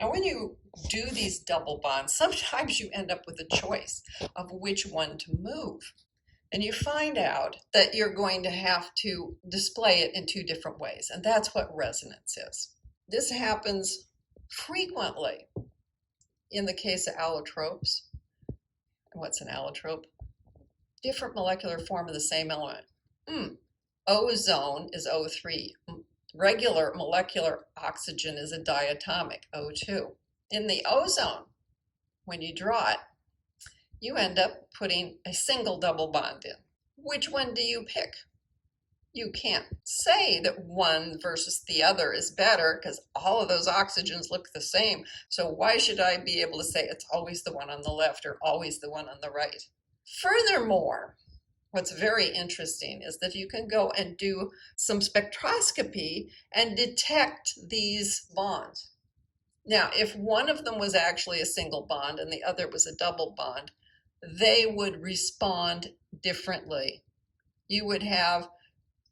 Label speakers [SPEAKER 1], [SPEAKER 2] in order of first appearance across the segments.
[SPEAKER 1] And when you do these double bonds, sometimes you end up with a choice of which one to move. And you find out that you're going to have to display it in two different ways. And that's what resonance is. This happens frequently in the case of allotropes. What's an allotrope? Different molecular form of the same element. Ozone is O3. Regular molecular oxygen is a diatomic, O2. In the ozone, when you draw it, you end up putting a single double bond in. Which one do you pick? You can't say that one versus the other is better because all of those oxygens look the same. So why should I be able to say it's always the one on the left or always the one on the right? Furthermore, what's very interesting is that you can go and do some spectroscopy and detect these bonds. Now, if one of them was actually a single bond and the other was a double bond, they would respond differently. You would have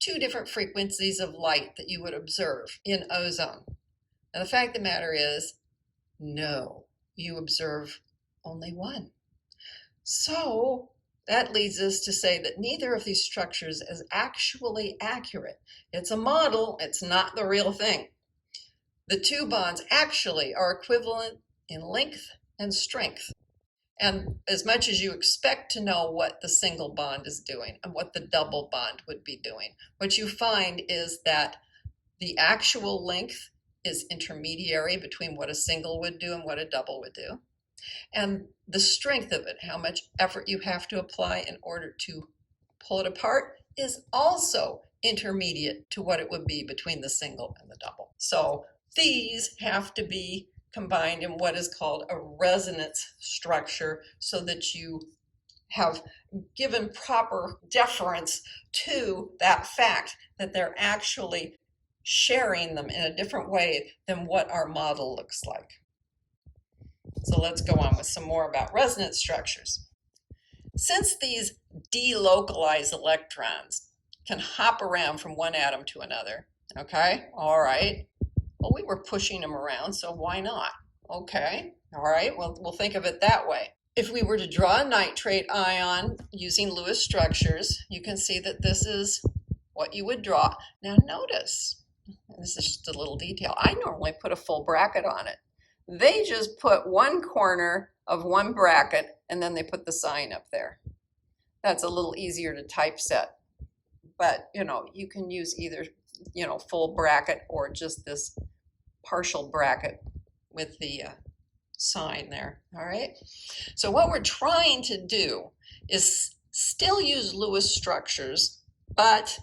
[SPEAKER 1] two different frequencies of light that you would observe in ozone. And the fact of the matter is, no, you observe only one. So that leads us to say that neither of these structures is actually accurate. It's a model, it's not the real thing. The two bonds actually are equivalent in length and strength. And as much as you expect to know what the single bond is doing and what the double bond would be doing, what you find is that the actual length is intermediary between what a single would do and what a double would do. And the strength of it, how much effort you have to apply in order to pull it apart, is also intermediate to what it would be between the single and the double. So these have to be combined in what is called a resonance structure so that you have given proper deference to that fact that they're actually sharing them in a different way than what our model looks like. So let's go on with some more about resonance structures. Since these delocalized electrons can hop around from one atom to another, okay, all right, well, we were pushing them around, so why not? Okay, all right, well, we'll think of it that way. If we were to draw a nitrate ion using Lewis structures, you can see that this is what you would draw. Now notice, this is just a little detail, I normally put a full bracket on it. They just put one corner of one bracket and then they put the sign up there. That's a little easier to typeset. But, you can use either, full bracket or just this partial bracket with the sign there, all right? So what we're trying to do is still use Lewis structures, but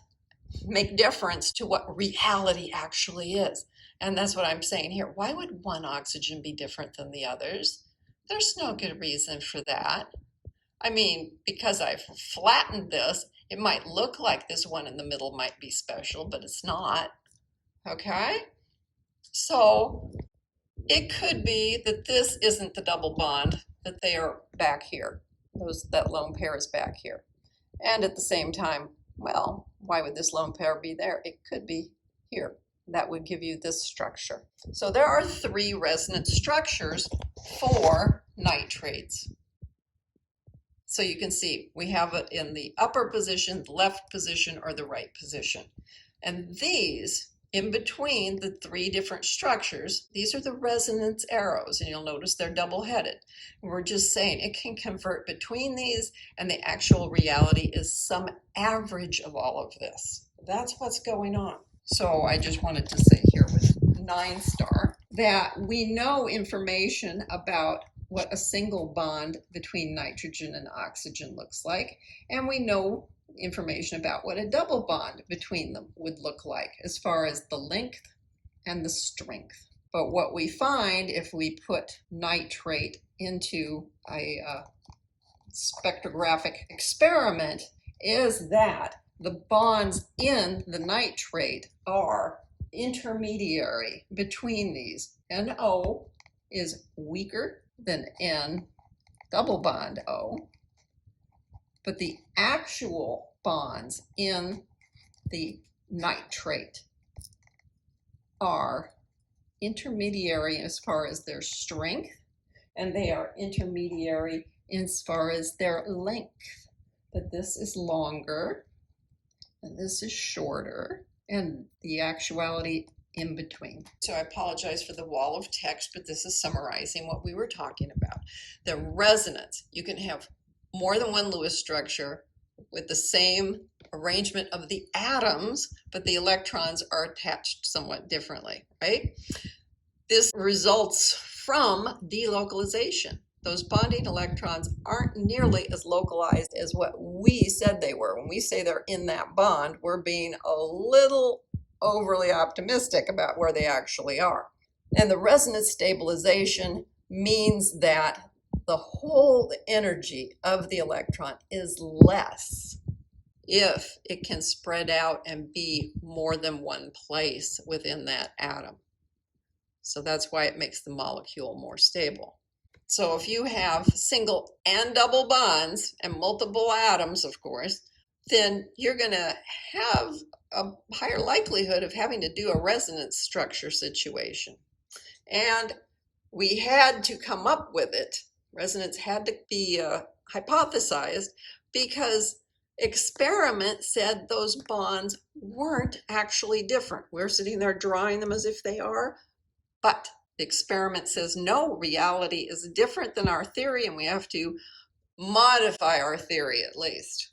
[SPEAKER 1] make deference to what reality actually is. And that's what I'm saying here. Why would one oxygen be different than the others? There's no good reason for that. I mean, because I've flattened this, it might look like this one in the middle might be special, but it's not, okay? So it could be that this isn't the double bond, that they are back here. That lone pair is back here. And at the same time, well, why would this lone pair be there? It could be here. That would give you this structure. So there are three resonance structures for nitrates. So you can see we have it in the upper position, the left position, or the right position. And these, in between the three different structures, these are the resonance arrows, and you'll notice they're double-headed. We're just saying it can convert between these, and the actual reality is some average of all of this. That's what's going on. So I just wanted to say here with 9 star that we know information about what a single bond between nitrogen and oxygen looks like, and we know information about what a double bond between them would look like as far as the length and the strength. But what we find if we put nitrate into a spectrographic experiment is that the bonds in the nitrate are intermediary between these. NO is weaker than N double bond O, but the actual bonds in the nitrate are intermediary as far as their strength, and they are intermediary as far as their length. But this is longer, and this is shorter, and the actuality in between. So I apologize for the wall of text, but this is summarizing what we were talking about. The resonance, you can have more than one Lewis structure with the same arrangement of the atoms, but the electrons are attached somewhat differently, right? This results from delocalization. Those bonding electrons aren't nearly as localized as what we said they were. When we say they're in that bond, we're being a little overly optimistic about where they actually are. And the resonance stabilization means that the whole energy of the electron is less if it can spread out and be more than one place within that atom. So that's why it makes the molecule more stable. So if you have single and double bonds and multiple atoms, of course, then you're going to have a higher likelihood of having to do a resonance structure situation. And we had to come up with it. Resonance had to be hypothesized because experiment said those bonds weren't actually different. We're sitting there drawing them as if they are, but the experiment says no, reality is different than our theory, and we have to modify our theory at least.